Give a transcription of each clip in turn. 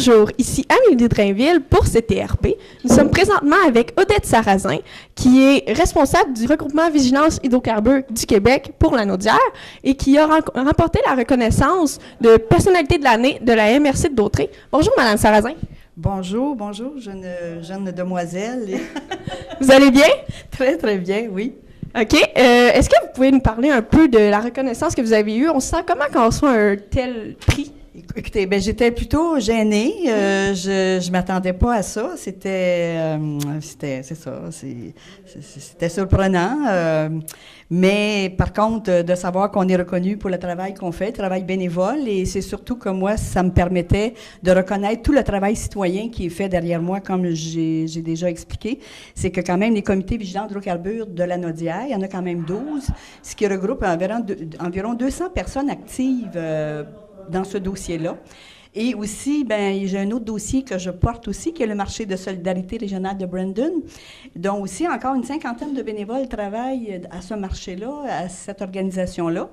Bonjour, ici Amélie Drainville pour CTRP. Nous sommes présentement avec Odette Sarrazin, qui est responsable du regroupement Vigilance Hydrocarbures du Québec pour la Naudière et qui a remporté la reconnaissance de personnalité de l'année de la MRC de Dautrey. Bonjour, Madame Sarrazin. Bonjour, jeune demoiselle. Vous allez bien? Très, très bien, oui. OK. Est-ce que vous pouvez nous parler un peu de la reconnaissance que vous avez eue? On se sent comment quand on reçoit un tel prix? Écoutez, j'étais plutôt gênée. Je m'attendais pas à ça. C'était surprenant. Mais par contre, de savoir qu'on est reconnu pour le travail qu'on fait, le travail bénévole, et c'est surtout que moi, ça me permettait de reconnaître tout le travail citoyen qui est fait derrière moi, comme j'ai déjà expliqué. C'est que quand même, les comités vigilants d'hydrocarbures de la Naudière, il y en a quand même 12, ce qui regroupe environ 200 personnes actives dans ce dossier-là. Et aussi, j'ai un autre dossier que je porte aussi, qui est le marché de solidarité régionale de Brandon, dont aussi encore une cinquantaine de bénévoles travaillent à ce marché-là, à cette organisation-là.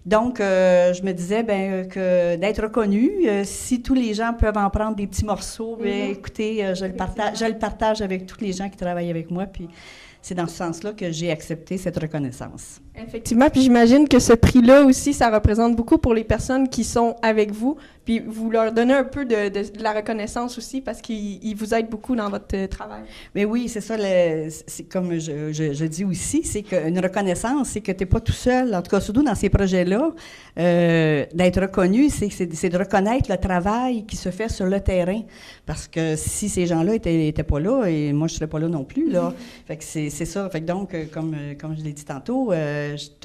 Donc, je me disais que d'être reconnu, si tous les gens peuvent en prendre des petits morceaux, écoutez, je le partage avec tous les gens qui travaillent avec moi, puis c'est dans ce sens-là que j'ai accepté cette reconnaissance. Effectivement, puis j'imagine que ce prix-là aussi, ça représente beaucoup pour les personnes qui sont avec vous, puis vous leur donnez un peu de la reconnaissance aussi parce qu'ils vous aident beaucoup dans votre travail. Mais oui, c'est ça, c'est comme je dis aussi, c'est qu'une reconnaissance, c'est que tu n'es pas tout seul, en tout cas surtout dans ces projets-là, d'être reconnu, c'est de reconnaître le travail qui se fait sur le terrain, parce que si ces gens-là étaient pas là, et moi je serais pas là non plus, là, fait que c'est ça, fait que donc, comme je l'ai dit tantôt,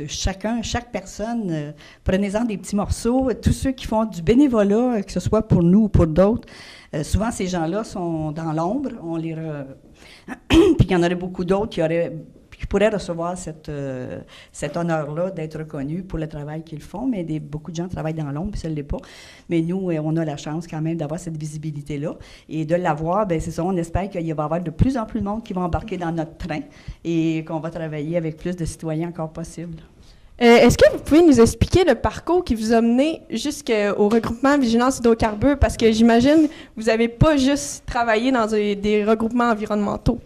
chaque personne, prenez-en des petits morceaux. Tous ceux qui font du bénévolat, que ce soit pour nous ou pour d'autres, souvent ces gens-là sont dans l'ombre. Puis il y en aurait beaucoup d'autres qui pourraient recevoir cet honneur-là d'être reconnus pour le travail qu'ils font, mais beaucoup de gens travaillent dans l'ombre, puis ça ne l'est pas. Mais nous, on a la chance quand même d'avoir cette visibilité-là. Et de l'avoir, c'est ça, on espère qu'il va y avoir de plus en plus de monde qui va embarquer dans notre train et qu'on va travailler avec plus de citoyens encore possible. Est-ce que vous pouvez nous expliquer le parcours qui vous a mené jusqu'au regroupement Vigilance Hydrocarbures? Parce que j'imagine vous n'avez pas juste travaillé dans des regroupements environnementaux.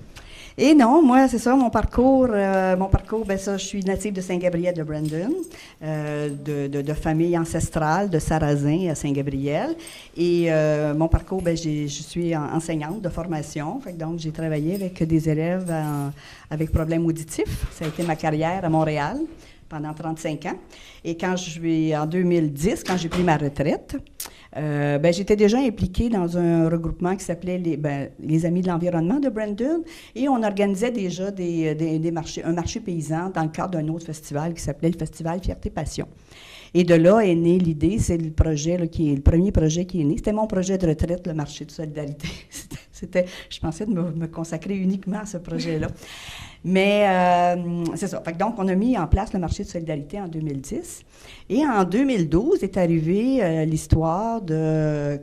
Et non, moi, c'est ça, mon parcours, ça, je suis native de Saint-Gabriel de Brandon, de famille ancestrale de Sarrazin à Saint-Gabriel. Et mon parcours, je suis enseignante de formation, donc j'ai travaillé avec des élèves avec problèmes auditifs. Ça a été ma carrière à Montréal pendant 35 ans. Et en 2010, quand j'ai pris ma retraite, j'étais déjà impliquée dans un regroupement qui s'appelait les Amis de l'environnement de Brandon, et on organisait déjà des marchés, un marché paysan dans le cadre d'un autre festival qui s'appelait le Festival Fierté Passion. Et de là est née l'idée, c'est le projet le premier projet qui est né. C'était mon projet de retraite, le marché de solidarité. Je pensais de me consacrer uniquement à ce projet-là. Mais c'est ça. Donc, on a mis en place le marché de solidarité en 2010. Et en 2012 est arrivée l'histoire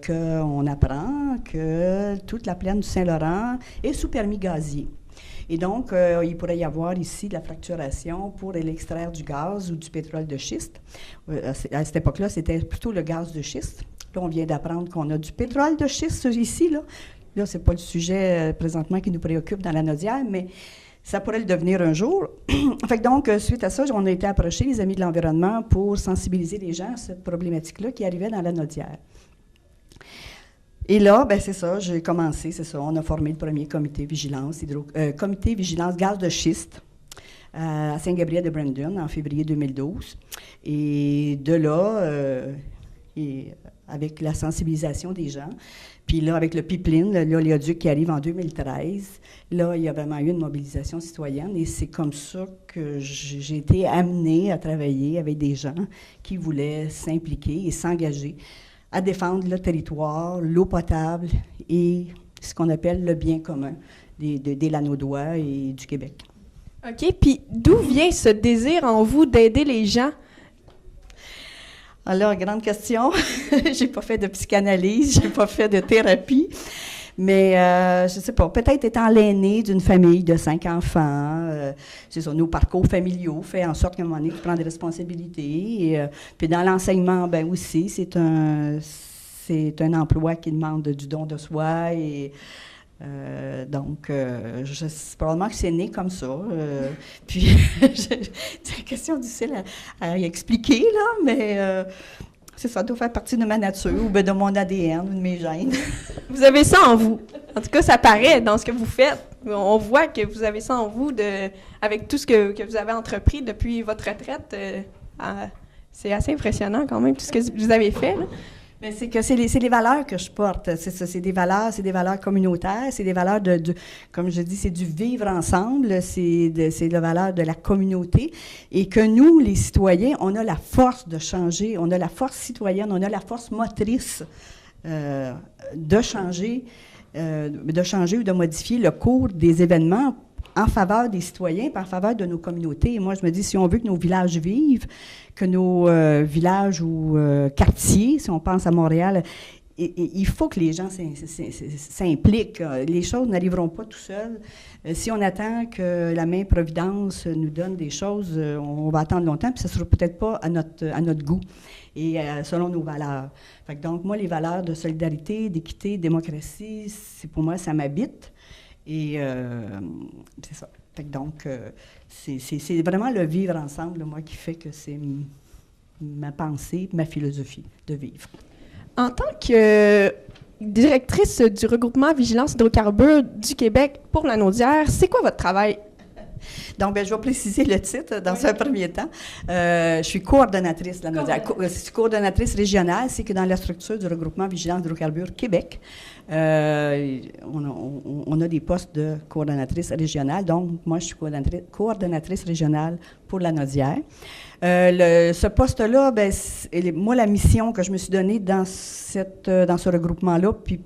qu'on apprend que toute la plaine du Saint-Laurent est sous permis gazier. Et donc, il pourrait y avoir ici de la fracturation pour l'extraire du gaz ou du pétrole de schiste. À cette époque-là, c'était plutôt le gaz de schiste. Là, on vient d'apprendre qu'on a du pétrole de schiste ici. Là, ce n'est pas le sujet présentement qui nous préoccupe dans la Naudière, mais ça pourrait le devenir un jour. Donc, suite à ça, on a été approchés, les Amis de l'environnement, pour sensibiliser les gens à cette problématique-là qui arrivait dans la Naudière. Et là, c'est ça, j'ai commencé, c'est ça, on a formé le premier comité vigilance gaz de schiste à Saint-Gabriel de Brandon en février 2012. Et de là, avec la sensibilisation des gens, puis là, avec le pipeline, l'oléoduc qui arrive en 2013, là, il y a vraiment eu une mobilisation citoyenne et c'est comme ça que j'ai été amenée à travailler avec des gens qui voulaient s'impliquer et s'engager à défendre le territoire, l'eau potable et ce qu'on appelle le bien commun des Lanaudois et du Québec. OK. Puis d'où vient ce désir en vous d'aider les gens? Alors, grande question. J'ai pas fait de psychanalyse, j'ai pas fait de thérapie. Mais je ne sais pas, peut-être étant l'aîné d'une famille de 5 enfants, c'est ça, nos parcours familiaux fait en sorte qu'à un moment donné, tu prends des responsabilités. Et, puis dans l'enseignement, aussi, c'est un emploi qui demande du don de soi et probablement que c'est né comme ça. Puis, c'est une question difficile à expliquer, là, mais ça doit faire partie de ma nature ou de mon ADN ou de mes gènes. Vous avez ça en vous. En tout cas, ça paraît dans ce que vous faites. On voit que vous avez ça en vous avec tout ce que vous avez entrepris depuis votre retraite. C'est assez impressionnant quand même, tout ce que vous avez fait, là. Mais c'est que c'est les valeurs que je porte. C'est des valeurs communautaires, c'est des valeurs comme je dis, c'est du vivre ensemble, c'est la valeur de la communauté. Et que nous, les citoyens, on a la force de changer, on a la force citoyenne, on a la force motrice de changer ou de modifier le cours des événements en faveur des citoyens, en faveur de nos communautés. Et moi, je me dis, si on veut que nos villages vivent, que nos villages ou quartiers, si on pense à Montréal, il faut que les gens s'impliquent. Les choses n'arriveront pas tout seuls. Si on attend que la main Providence nous donne des choses, on va attendre longtemps, puis ça ne sera peut-être pas à notre goût et selon nos valeurs. Fait que donc, moi, les valeurs de solidarité, d'équité, de démocratie, pour moi, ça m'habite. Et c'est ça. Fait que donc, c'est vraiment le vivre ensemble, moi, qui fait que c'est ma pensée, ma philosophie de vivre. En tant que directrice du regroupement Vigilance Hydrocarbures du Québec pour la Naudière, c'est quoi votre travail? Donc, je vais préciser le titre dans un premier temps. Je suis coordonnatrice de la Naudière. Je suis coordonnatrice régionale, c'est que dans la structure du regroupement Vigilance Hydrocarbures Québec, on a des postes de coordonnatrice régionale. Donc, moi, je suis coordonnatrice régionale pour la Naudière. Ce poste-là, moi, la mission que je me suis donnée dans ce regroupement-là, puis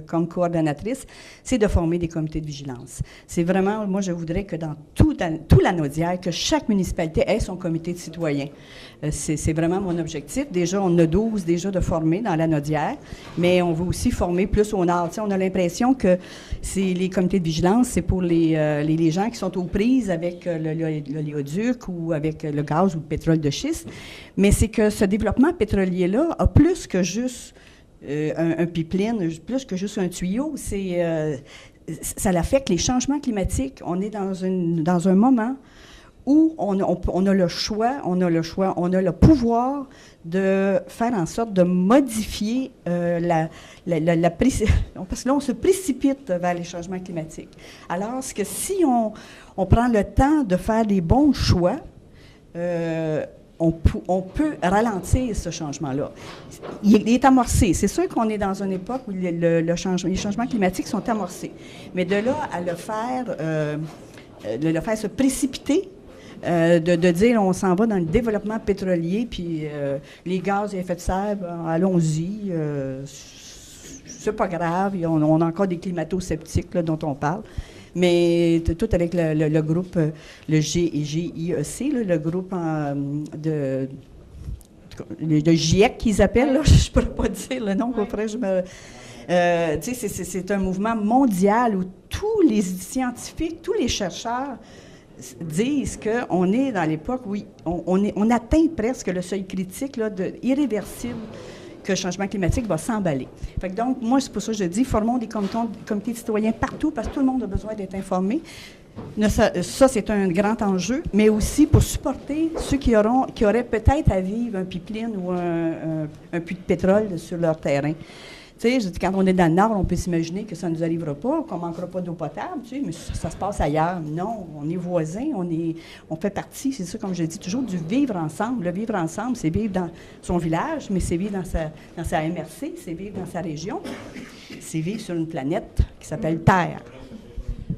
comme coordonnatrice, c'est de former des comités de vigilance. C'est vraiment, moi, je voudrais que dans toute la Naudière, que chaque municipalité ait son comité de citoyens. C'est vraiment mon objectif. Déjà, on a 12 déjà de formés dans la Naudière, mais on veut aussi former plus au nord. Tu sais, on a l'impression que les comités de vigilance, c'est pour les gens qui sont aux prises avec l'oléoduc ou avec le gaz ou le pétrole de schiste, mais c'est que ce développement pétrolier-là a plus que juste un pipeline, plus que juste un tuyau, ça affecte les changements climatiques. On est dans un moment où on a le choix, on a le pouvoir de faire en sorte de modifier parce que là, on se précipite vers les changements climatiques. Alors que si on prend le temps de faire les bons choix, on peut ralentir ce changement-là. Il est amorcé. C'est sûr qu'on est dans une époque où les changements climatiques sont amorcés. Mais de là à le faire se précipiter, de dire on s'en va dans le développement pétrolier, puis les gaz à effet de serre, allons-y, c'est pas grave, on a encore des climato-sceptiques là, dont on parle. Mais tout avec le groupe, le GIEC, le groupe de GIEC qu'ils appellent, là, je ne pourrais pas dire le nom, après c'est un mouvement mondial où tous les scientifiques, tous les chercheurs disent qu'on est dans l'époque où on atteint presque le seuil critique là, irréversible que le changement climatique va s'emballer. Fait que donc, moi, c'est pour ça que je dis, formons des comités de citoyens partout, parce que tout le monde a besoin d'être informé. Ça, c'est un grand enjeu, mais aussi pour supporter ceux qui auraient peut-être à vivre un pipeline ou un puits de pétrole sur leur terrain. Tu sais, quand on est dans le Nord, on peut s'imaginer que ça ne nous arrivera pas, qu'on ne manquera pas d'eau potable, tu sais, mais ça se passe ailleurs. Non, on est voisins, on fait partie, c'est ça, comme je dis toujours, du vivre ensemble. Le vivre ensemble, c'est vivre dans son village, mais c'est vivre dans sa MRC, c'est vivre dans sa région, c'est vivre sur une planète qui s'appelle Terre.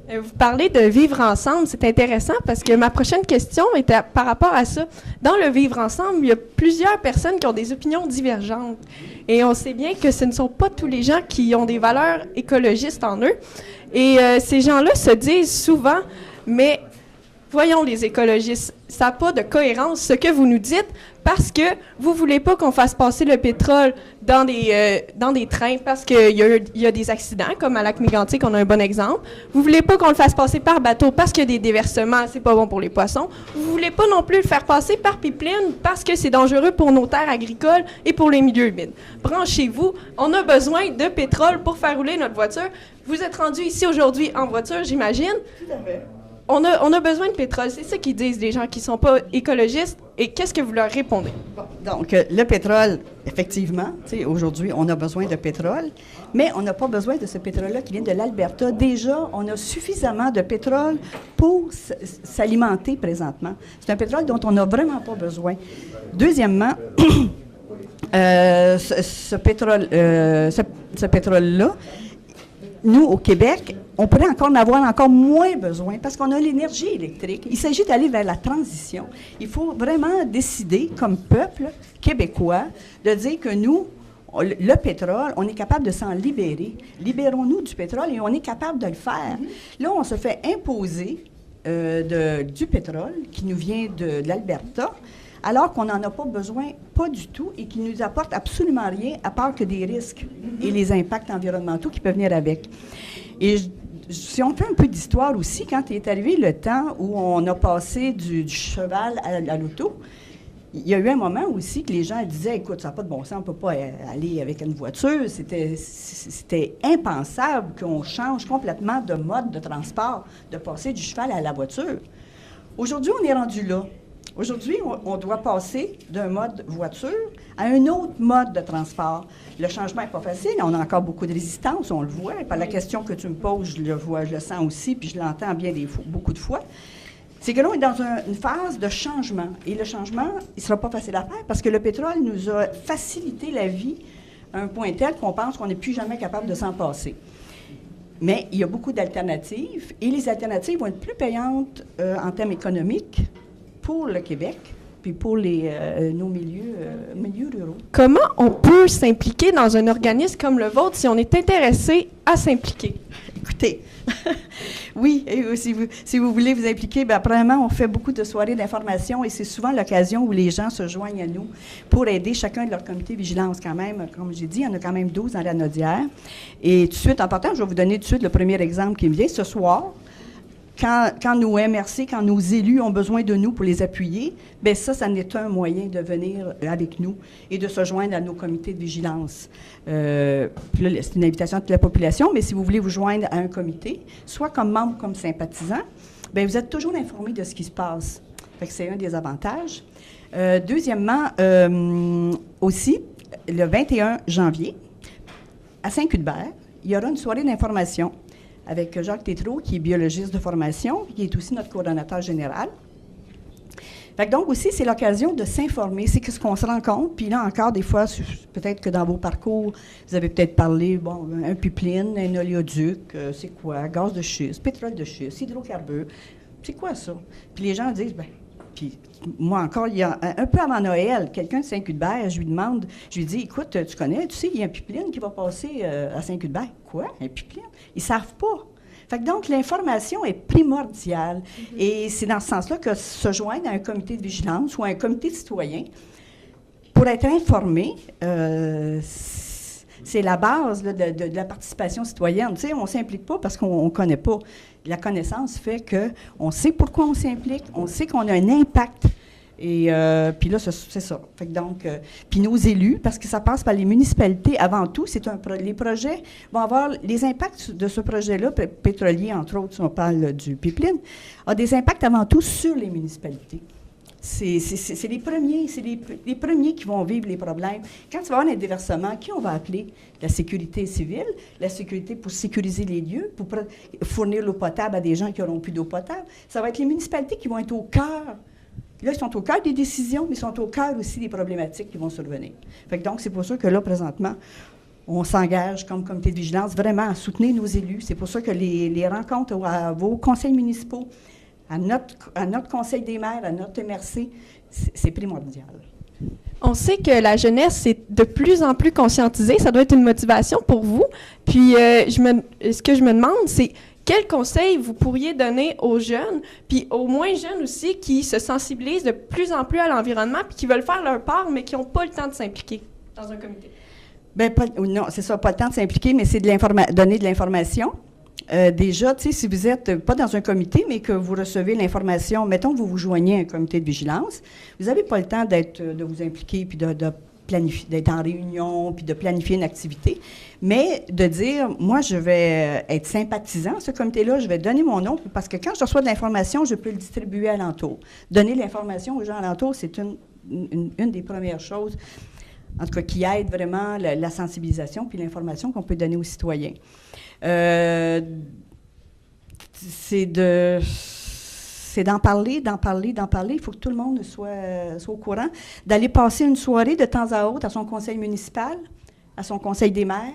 Vous parlez de vivre ensemble, c'est intéressant parce que ma prochaine question était par rapport à ça. Dans le vivre ensemble, il y a plusieurs personnes qui ont des opinions divergentes. Et on sait bien que ce ne sont pas tous les gens qui ont des valeurs écologistes en eux. Et ces gens-là se disent souvent, mais Voyons les écologistes, ça n'a pas de cohérence ce que vous nous dites parce que vous ne voulez pas qu'on fasse passer le pétrole dans des trains parce qu'il y a des accidents, comme à Lac-Mégantic, on a un bon exemple. Vous ne voulez pas qu'on le fasse passer par bateau parce qu'il y a des déversements, c'est pas bon pour les poissons. Vous ne voulez pas non plus le faire passer par pipeline parce que c'est dangereux pour nos terres agricoles et pour les milieux humides. Branchez-vous, on a besoin de pétrole pour faire rouler notre voiture. Vous êtes rendu ici aujourd'hui en voiture, j'imagine. Tout à fait. On a besoin de pétrole. C'est ça qu'ils disent, les gens qui ne sont pas écologistes. Et qu'est-ce que vous leur répondez? Bon, donc, le pétrole, effectivement, aujourd'hui, on a besoin de pétrole, mais on n'a pas besoin de ce pétrole-là qui vient de l'Alberta. Déjà, on a suffisamment de pétrole pour s'alimenter présentement. C'est un pétrole dont on n'a vraiment pas besoin. Deuxièmement, ce pétrole-là, nous, au Québec, on pourrait encore en avoir encore moins besoin parce qu'on a l'énergie électrique. Il s'agit d'aller vers la transition. Il faut vraiment décider, comme peuple québécois, de dire que nous, le pétrole, on est capable de s'en libérer. Libérons-nous du pétrole et on est capable de le faire. Là, on se fait imposer du pétrole qui nous vient de l'Alberta, alors qu'on n'en a pas besoin, pas du tout, et qui nous apporte absolument rien, à part que des risques et les impacts environnementaux qui peuvent venir avec. Et si on fait un peu d'histoire aussi, quand est arrivé le temps où on a passé du cheval à l'auto, il y a eu un moment aussi que les gens disaient, écoute, ça n'a pas de bon sens, on ne peut pas aller avec une voiture. C'était impensable qu'on change complètement de mode de transport, de passer du cheval à la voiture. Aujourd'hui, on est rendu là. Aujourd'hui, on doit passer d'un mode voiture à un autre mode de transport. Le changement n'est pas facile. On a encore beaucoup de résistance, on le voit. Et par la question que tu me poses, je le vois, je le sens aussi, puis je l'entends bien beaucoup de fois. C'est que là, on est dans une phase de changement. Et le changement, il ne sera pas facile à faire parce que le pétrole nous a facilité la vie à un point tel qu'on pense qu'on n'est plus jamais capable de s'en passer. Mais il y a beaucoup d'alternatives et les alternatives vont être plus payantes en termes économiques pour le Québec, puis pour nos milieux ruraux. Comment on peut s'impliquer dans un organisme comme le vôtre si on est intéressé à s'impliquer? Écoutez, oui, et si vous voulez vous impliquer, bien, premièrement, on fait beaucoup de soirées d'information et c'est souvent l'occasion où les gens se joignent à nous pour aider chacun de leurs comités de vigilance quand même. Comme j'ai dit, il y en a quand même 12 dans la Naudière. Et tout de suite, en partant, je vais vous donner tout de suite le premier exemple qui me vient. Ce soir, quand nos MRC, quand nos élus ont besoin de nous pour les appuyer, bien ça n'est un moyen de venir avec nous et de se joindre à nos comités de vigilance. Puis là, c'est une invitation à toute la population, mais si vous voulez vous joindre à un comité, soit comme membre, comme sympathisant, bien vous êtes toujours informé de ce qui se passe. Fait que c'est un des avantages. Deuxièmement, aussi, le 21 janvier, à Saint-Cuthbert, il y aura une soirée d'information avec Jacques Tétrault, qui est biologiste de formation, qui est aussi notre coordonnateur général. Fait que donc aussi, c'est l'occasion de s'informer, c'est ce qu'on se rend compte. Puis là encore, des fois, peut-être que dans vos parcours, vous avez peut-être parlé, bon, un pipeline, un oléoduc, c'est quoi? Gaz de schiste, pétrole de schiste, hydrocarbures, c'est quoi ça? Puis les gens disent, bien, puis moi encore, il y a un peu avant Noël, quelqu'un de Saint-Cuthbert, je lui dis, écoute, tu connais, tu sais, il y a un pipeline qui va passer à Saint-Cuthbert. Quoi? Un pipeline? Ils ne savent pas. Fait que donc, l'information est primordiale. Et c'est dans ce sens-là que se joindre à un comité de vigilance ou à un comité citoyen pour être informé, c'est la base là, de la participation citoyenne. Tu sais, on ne s'implique pas parce qu'on ne connaît pas. La connaissance fait qu'on sait pourquoi on s'implique, on sait qu'on a un impact. Et puis là, c'est ça. Fait que donc, puis nos élus, parce que ça passe par les municipalités avant tout, les projets vont avoir les impacts de ce projet-là, pétrolier, entre autres, si on parle du pipeline, a des impacts avant tout sur les municipalités. C'est les premiers qui vont vivre les problèmes. Quand tu vas avoir un déversement, qui on va appeler? La sécurité civile, la sécurité pour sécuriser les lieux, pour fournir l'eau potable à des gens qui n'auront plus d'eau potable. Ça va être les municipalités qui vont être au cœur. Là, ils sont au cœur des décisions, mais ils sont au cœur aussi des problématiques qui vont survenir. Fait que donc, c'est pour ça que là, présentement, on s'engage comme comité de vigilance vraiment à soutenir nos élus. C'est pour ça que les rencontres à vos conseils municipaux, à notre conseil des maires, à notre MRC, c'est primordial. On sait que la jeunesse est de plus en plus conscientisée. Ça doit être une motivation pour vous. Puis, ce que je me demande, c'est quels conseils vous pourriez donner aux jeunes, puis aux moins jeunes aussi, qui se sensibilisent de plus en plus à l'environnement, puis qui veulent faire leur part, mais qui n'ont pas le temps de s'impliquer dans un comité? Bien, non, c'est ça, pas le temps de s'impliquer, mais c'est donner de l'information. Déjà, tu sais, si vous n'êtes pas dans un comité, mais que vous recevez l'information, mettons que vous vous joignez à un comité de vigilance, vous n'avez pas le temps de vous impliquer, puis de planifier, d'être en réunion, puis de planifier une activité, mais de dire, moi, je vais être sympathisant à ce comité-là, je vais donner mon nom, parce que quand je reçois de l'information, je peux le distribuer alentour. Donner l'information aux gens alentour, c'est une des premières choses, en tout cas, qui aide vraiment la sensibilisation puis l'information qu'on peut donner aux citoyens. C'est d'en parler. Il faut que tout le monde soit au courant. D'aller passer une soirée de temps à autre à son conseil municipal, à son conseil des maires,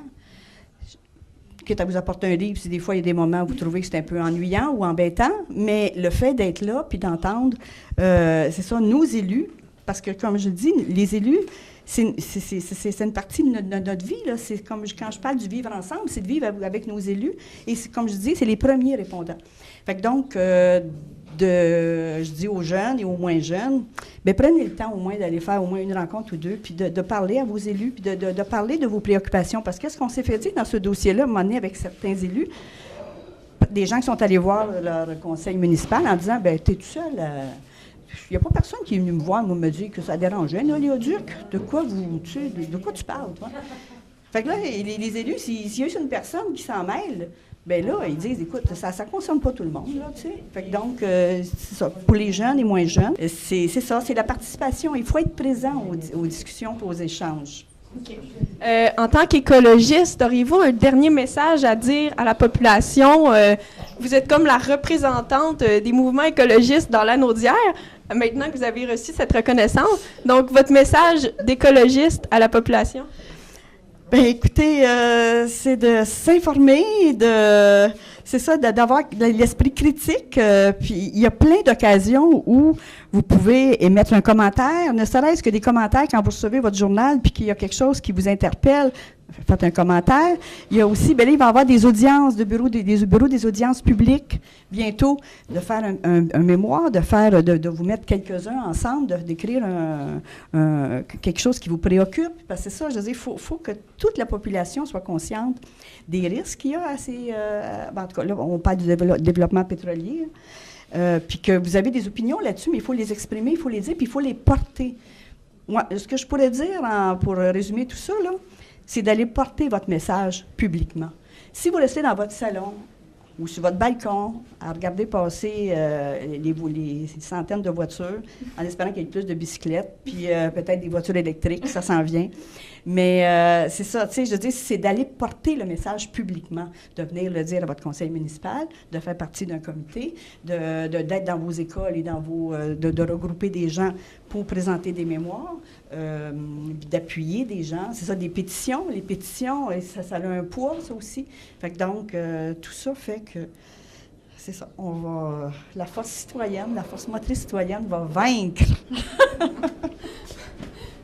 quitte à vous apporter un livre, si des fois il y a des moments où vous trouvez que c'est un peu ennuyant ou embêtant, mais le fait d'être là puis d'entendre, c'est ça, nos élus, parce que comme je le dis, les élus, c'est une partie de notre vie, là. C'est comme quand je parle du vivre ensemble, c'est de vivre avec nos élus. Et comme je dis, c'est les premiers répondants. Fait que donc, je dis aux jeunes et aux moins jeunes, bien, prenez le temps au moins d'aller faire au moins une rencontre ou deux, puis de parler à vos élus, puis de parler de vos préoccupations. Parce qu'est-ce qu'on s'est fait dire dans ce dossier-là, à un moment donné, avec certains élus, des gens qui sont allés voir leur conseil municipal en disant, bien, t'es tout seul il n'y a pas personne qui est venu me voir, me dire que ça dérangeait. Léoduc, de quoi tu parles, toi? Fait que là, les élus, s'il y a une personne qui s'en mêle, bien là, ils disent, écoute, ça ne concerne pas tout le monde, là, tu sais. Fait que donc, c'est ça. Pour les jeunes et moins jeunes, c'est ça, c'est la participation. Il faut être présent aux discussions et aux échanges. Okay. En tant qu'écologiste, auriez-vous un dernier message à dire à la population? Vous êtes comme la représentante des mouvements écologistes dans l'Anaudière, maintenant que vous avez reçu cette reconnaissance. Donc, votre message d'écologiste à la population? Bien, écoutez, c'est de s'informer, c'est ça, d'avoir l'esprit critique. Puis, il y a plein d'occasions où vous pouvez émettre un commentaire, ne serait-ce que des commentaires quand vous recevez votre journal, puis qu'il y a quelque chose qui vous interpelle, faites un commentaire. Il y a aussi, bien là, il va y avoir des audiences, des bureaux des audiences publiques bientôt, de faire un mémoire, de vous mettre quelques-uns ensemble, d'écrire quelque chose qui vous préoccupe. Parce que c'est ça, je veux dire, il faut que toute la population soit consciente des risques qu'il y a à ces... en tout cas, là, on parle du développement pétrolier, puis que vous avez des opinions là-dessus, mais il faut les exprimer, il faut les dire, puis il faut les porter. Moi, ce que je pourrais dire, pour résumer tout ça, là, c'est d'aller porter votre message publiquement. Si vous restez dans votre salon ou sur votre balcon à regarder passer les centaines de voitures, en espérant qu'il y ait plus de bicyclettes, puis peut-être des voitures électriques, ça s'en vient. Mais c'est ça, tu sais, je dis, c'est d'aller porter le message publiquement, de venir le dire à votre conseil municipal, de faire partie d'un comité, d'être dans vos écoles et de regrouper des gens pour présenter des mémoires, d'appuyer des gens. C'est ça, des pétitions. Les pétitions, ça a un poids, ça aussi. Fait que donc, tout ça fait que, c'est ça, la force citoyenne, la force motrice citoyenne va vaincre.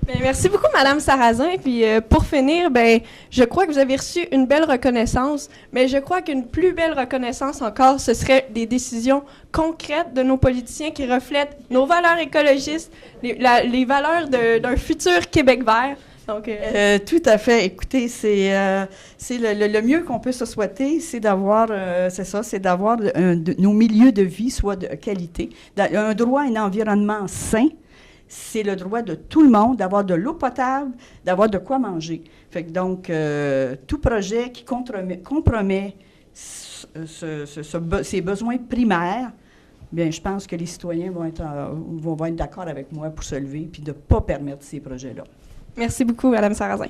Bien, merci beaucoup, Mme Sarrazin. Puis pour finir, ben, je crois que vous avez reçu une belle reconnaissance, mais je crois qu'une plus belle reconnaissance encore, ce serait des décisions concrètes de nos politiciens qui reflètent nos valeurs écologistes, les valeurs d'un futur Québec vert. Donc, tout à fait. Écoutez, c'est le mieux qu'on peut se souhaiter, c'est d'avoir, nos milieux de vie soient de qualité, un droit à un environnement sain. C'est le droit de tout le monde d'avoir de l'eau potable, d'avoir de quoi manger. Fait que donc, tout projet qui compromet ces besoins primaires, bien, je pense que les citoyens vont être d'accord avec moi pour se lever puis de ne pas permettre ces projets-là. Merci beaucoup, Mme Sarrazin.